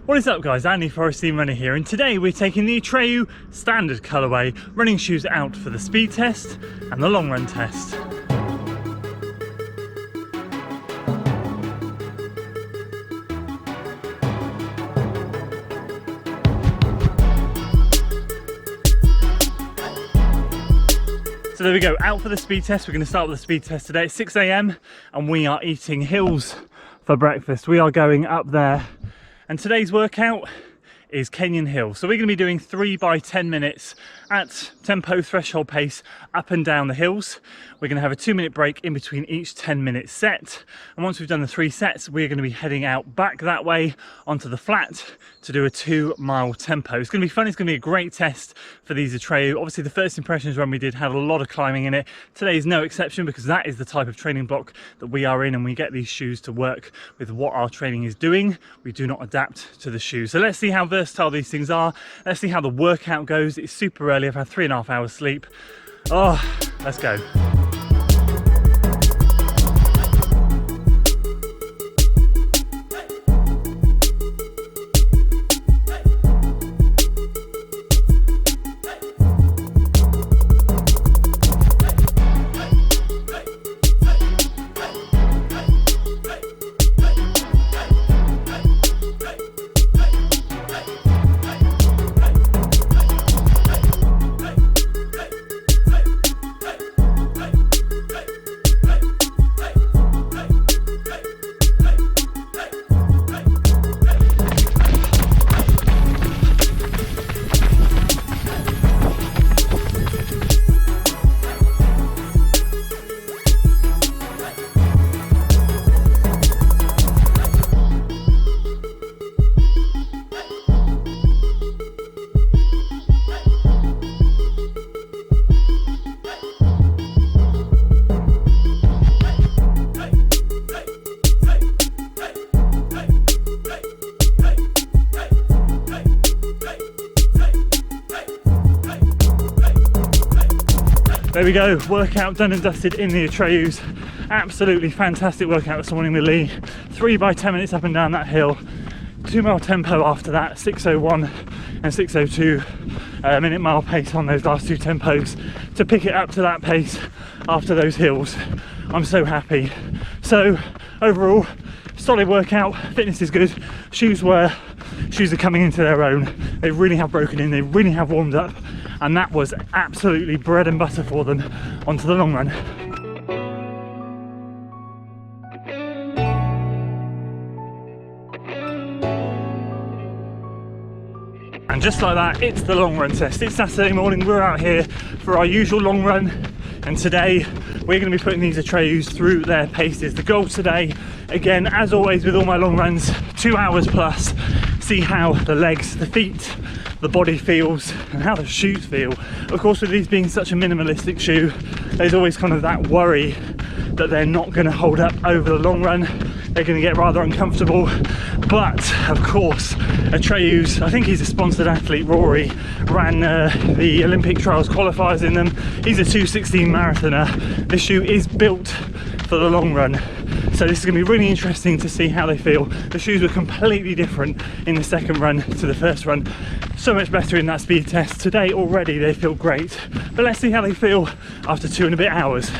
What is up guys, Andy Forest Runner here, and today we're taking the ATREYU Standard Colourway running shoes out for the speed test and the long run test. So there we go, out for the speed test. We're going to start with the speed test today at 6 AM and we are eating hills for breakfast. We are going up there. And today's workout is Kenyan Hill. So we're going to be doing 3 by 10 minutes at tempo threshold pace up and down the hills. We're going to have a 2-minute break in between each 10-minute set. And once we've done the 3 sets, we're going to be heading out back that way onto the flat to do a 2-mile tempo. It's going to be fun. It's going to be a great test for these ATREYU. Obviously the first impressions run we did had a lot of climbing in it. Today is no exception because that is the type of training block that we are in, and we get these shoes to work with what our training is doing. We do not adapt to the shoes. So let's see how versatile these things are. Let's see how the workout goes. It's super early. I've had 3.5 hours sleep. Oh, let's go. There we go, workout done and dusted in the ATREYUs. Absolutely fantastic workout this morning with Lee. 3 by 10 minutes up and down that hill. 2-mile tempo after that, 6:01 and 6:02 minute mile pace on those last 2 tempos to pick it up to that pace after those hills. I'm so happy. So overall, solid workout, fitness is good. Shoes are coming into their own. They really have broken in, they really have warmed up. And that was absolutely bread and butter for them onto the long run. And just like that, it's the long run test. It's Saturday morning, we're out here for our usual long run. And today, we're going to be putting these ATREYUs through their paces. The goal today, again, as always with all my long runs, 2 hours plus. See how the legs, the feet, the body feels and how the shoes feel. Of course, with these being such a minimalistic shoe, there's always kind of that worry that they're not going to hold up over the long run. They're going to get rather uncomfortable. But of course, ATREYU's, I think he's a sponsored athlete, Rory, ran the Olympic trials qualifiers in them. He's a 2:16 marathoner. This shoe is built for the long run. So this is going to be really interesting to see how they feel. The shoes were completely different in the second run to the first run. So much better in that speed test. Today already they feel great. But let's see how they feel after 2 and a bit hours.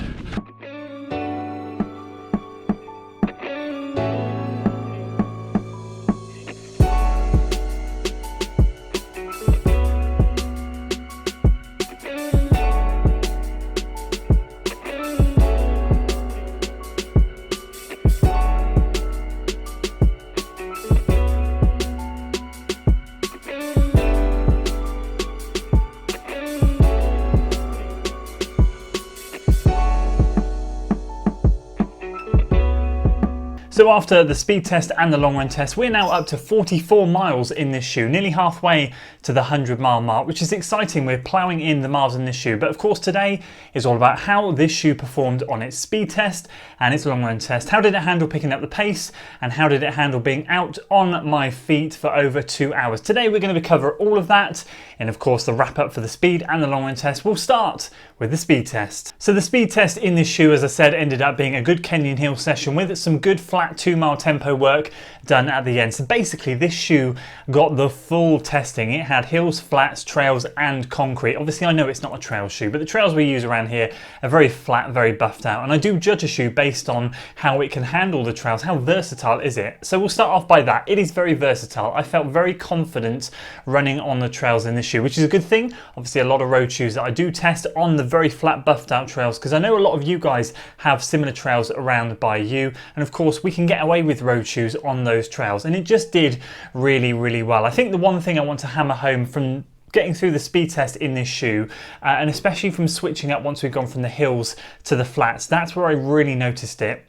So after the speed test and the long run test, we're now up to 44 miles in this shoe, nearly halfway to the 100-mile mark, which is exciting. We're ploughing in the miles in this shoe. But of course today is all about how this shoe performed on its speed test and its long run test. How did it handle picking up the pace, and how did it handle being out on my feet for over 2 hours? Today we're going to cover all of that, and of course the wrap up for the speed and the long run test. We'll start with the speed test. So the speed test in this shoe, as I said, ended up being a good Kenyan Hill session with some good flat flat 2-mile tempo work done at the end. So basically this shoe got the full testing. It had hills, flats, trails and concrete. Obviously I know it's not a trail shoe, but the trails we use around here are very flat, very buffed out, and I do judge a shoe based on how it can handle the trails. How versatile is it? So we'll start off by that. It is very versatile. I felt very confident running on the trails in this shoe, which is a good thing. Obviously a lot of road shoes that I do test on the very flat buffed out trails, because I know a lot of you guys have similar trails around by you, and of course we can get away with road shoes on those trails, and it just did really well. I think the one thing I want to hammer home from getting through the speed test in this shoe, and especially from switching up once we've gone from the hills to the flats, that's where I really noticed it.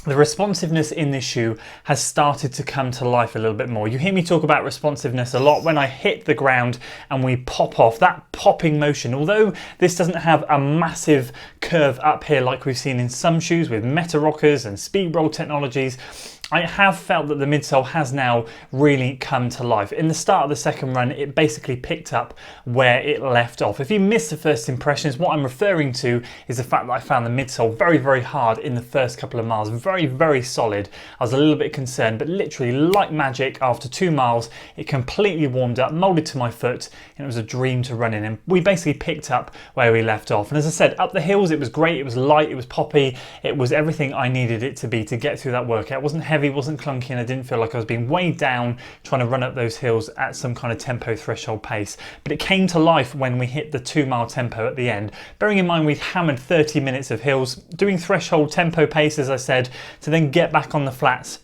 The responsiveness in this shoe has started to come to life a little bit more. You hear me talk about responsiveness a lot when I hit the ground and we pop off. That popping motion, although this doesn't have a massive curve up here like we've seen in some shoes with Meta Rockers and speed roll technologies, I have felt that the midsole has now really come to life. In the start of the second run, it basically picked up where it left off. If you missed the first impressions, what I'm referring to is the fact that I found the midsole very hard in the first couple of miles. Very solid. I was a little bit concerned, but literally like magic, after 2 miles, it completely warmed up, molded to my foot, and it was a dream to run in. And we basically picked up where we left off. And as I said, up the hills, it was great. It was light, it was poppy. It was everything I needed it to be to get through that workout. It wasn't heavy, wasn't clunky, and I didn't feel like I was being weighed down trying to run up those hills at some kind of tempo threshold pace. But it came to life when we hit the 2-mile tempo at the end. Bearing in mind we'd hammered 30 minutes of hills, doing threshold tempo pace, as I said, to then get back on the flats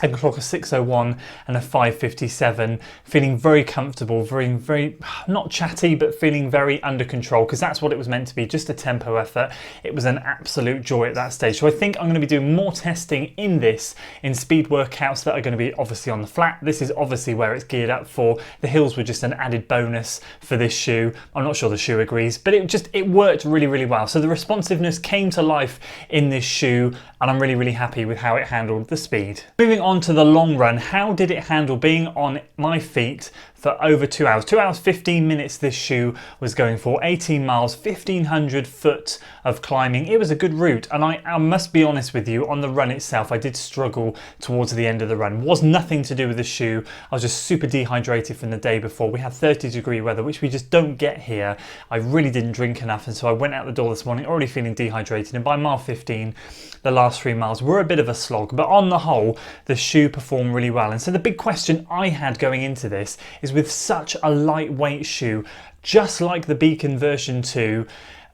and clock a 6:01 and a 5:57, feeling very comfortable, very not chatty, but feeling very under control, because that's what it was meant to be, just a tempo effort. It was an absolute joy at that stage. So I think I'm going to be doing more testing in this, in speed workouts that are going to be obviously on the flat. This is obviously where it's geared up for. The hills were just an added bonus for this shoe. I'm not sure the shoe agrees, but it worked really well. So the responsiveness came to life in this shoe, and I'm really happy with how it handled the speed. Moving on to the long run, how did it handle being on my feet for over 2 hours? 2 hours 15 minutes this shoe was going for, 18 miles, 1,500 foot of climbing. It was a good route, and I must be honest with you, on the run itself I did struggle towards the end of the run. It was nothing to do with the shoe. I was just super dehydrated from the day before. We had 30-degree weather, which we just don't get here. I really didn't drink enough, and so I went out the door this morning already feeling dehydrated, and by mile 15 the last 3 miles were a bit of a slog, but on the whole the shoe performed really well. And so the big question I had going into this is, with such a lightweight shoe, just like the Beacon version 2,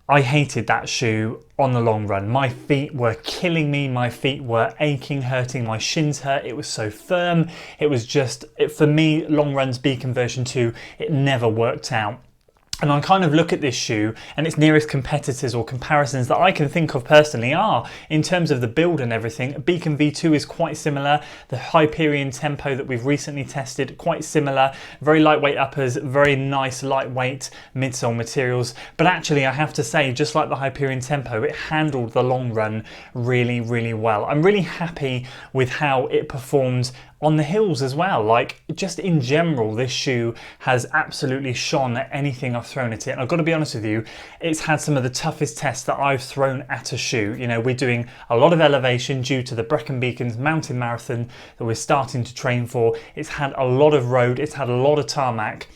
I hated that shoe on the long run. My feet were killing me, my feet were aching, hurting, my shins hurt. It was so firm. It was just, for me, long runs Beacon version 2, it never worked out. And I kind of look at this shoe, and its nearest competitors or comparisons that I can think of personally are, in terms of the build and everything, Beacon V2 is quite similar. The Hyperion Tempo that we've recently tested, quite similar. Very lightweight uppers, very nice lightweight midsole materials. But actually I have to say, just like the Hyperion Tempo, it handled the long run really well. I'm really happy with how it performed on the hills as well. Like, just in general, this shoe has absolutely shone at anything I've thrown at it. And I've got to be honest with you, it's had some of the toughest tests that I've thrown at a shoe. You know, we're doing a lot of elevation due to the Brecon Beacons mountain marathon that we're starting to train for. It's had a lot of road, it's had a lot of tarmac.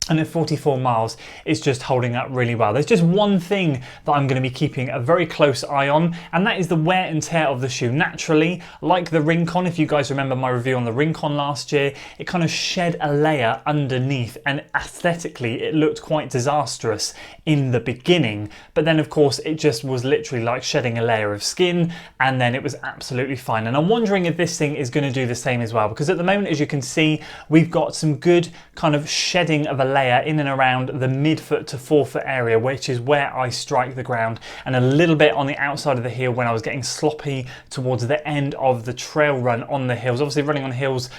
And at 44 miles, it's just holding up really well. There's just one thing that I'm going to be keeping a very close eye on, and that is the wear and tear of the shoe. Naturally, like the Rincon, if you guys remember my review on the Rincon last year, it kind of shed a layer underneath, and aesthetically it looked quite disastrous in the beginning. But then of course it just was literally like shedding a layer of skin, and then it was absolutely fine. And I'm wondering if this thing is going to do the same as well, because at the moment, as you can see, we've got some good kind of shedding of a layer in and around the mid-foot to forefoot area, which is where I strike the ground, and a little bit on the outside of the heel when I was getting sloppy towards the end of the trail run on the hills. Obviously running on hills,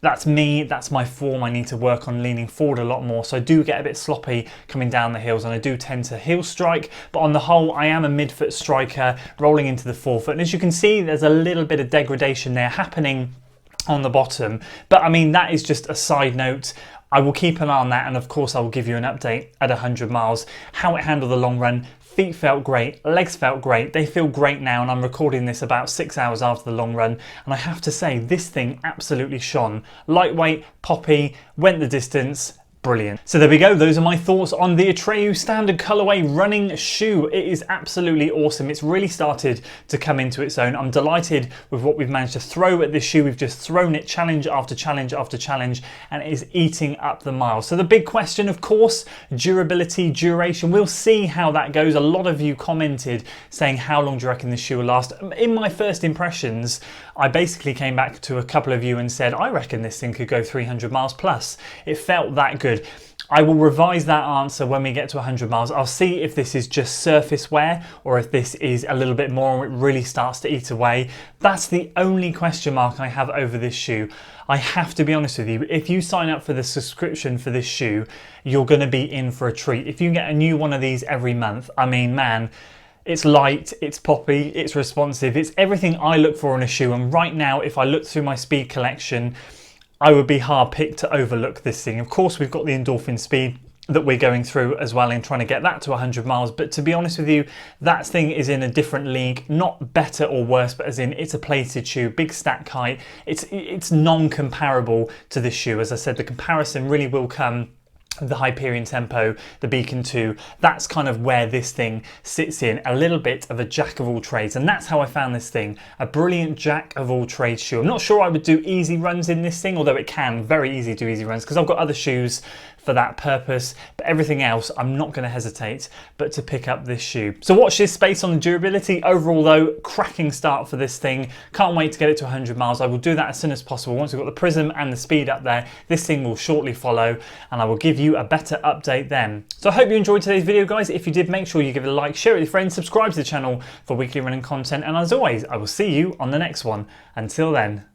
that's me, that's my form. I need to work on leaning forward a lot more, so I do get a bit sloppy coming down the hills, and I do tend to heel strike, but on the whole I am a mid-foot striker rolling into the forefoot. And as you can see, there's a little bit of degradation there happening on the bottom, but I mean, that is just a side note. I will keep an eye on that, and of course I will give you an update at 100 miles, how it handled the long run. feet felt great, legs felt great, they feel great now, and I'm recording this about 6 hours after the long run, and I have to say this thing absolutely shone. Lightweight, poppy, went the distance. Brilliant. So there we go, those are my thoughts on the ATREYU Standard Colourway running shoe. It is absolutely awesome. It's really started to come into its own. I'm delighted with what we've managed to throw at this shoe. We've just thrown it challenge after challenge after challenge, and it is eating up the miles. So the big question, of course, durability, duration. We'll see how that goes. A lot of you commented saying, how long do you reckon this shoe will last? In my first impressions, I basically came back to a couple of you and said, I reckon this thing could go 300 miles plus. It felt that good. I will revise that answer when we get to 100 miles. I'll see if this is just surface wear or if this is a little bit more and it really starts to eat away. That's the only question mark I have over this shoe. I have to be honest with you, if you sign up for the subscription for this shoe, you're going to be in for a treat. If you get a new one of these every month, I mean, man, it's light, it's poppy, it's responsive, it's everything I look for in a shoe. And right now, if I look through my speed collection, I would be hard picked to overlook this thing. Of course, we've got the endorphin speed that we're going through as well in trying to get that to 100 miles. But to be honest with you, that thing is in a different league, not better or worse, but as in it's a plated shoe, big stack height. It's non-comparable to this shoe. As I said, the comparison really will come the Hyperion Tempo, the Beacon 2, that's kind of where this thing sits in, a little bit of a jack of all trades. And that's how I found this thing, a brilliant jack of all trades shoe. I'm not sure I would do easy runs in this thing, although it can very easy do easy runs because I've got other shoes for that purpose, but everything else I'm not going to hesitate but to pick up this shoe. So watch this space on the durability. Overall though, cracking start for this thing. Can't wait to get it to 100 miles. I will do that as soon as possible. Once we've got the prism and the speed up there, this thing will shortly follow and I will give you a better update then. So I hope you enjoyed today's video, guys. If you did, make sure you give it a like, share it with your friends, subscribe to the channel for weekly running content, and as always, I will see you on the next one. Until then.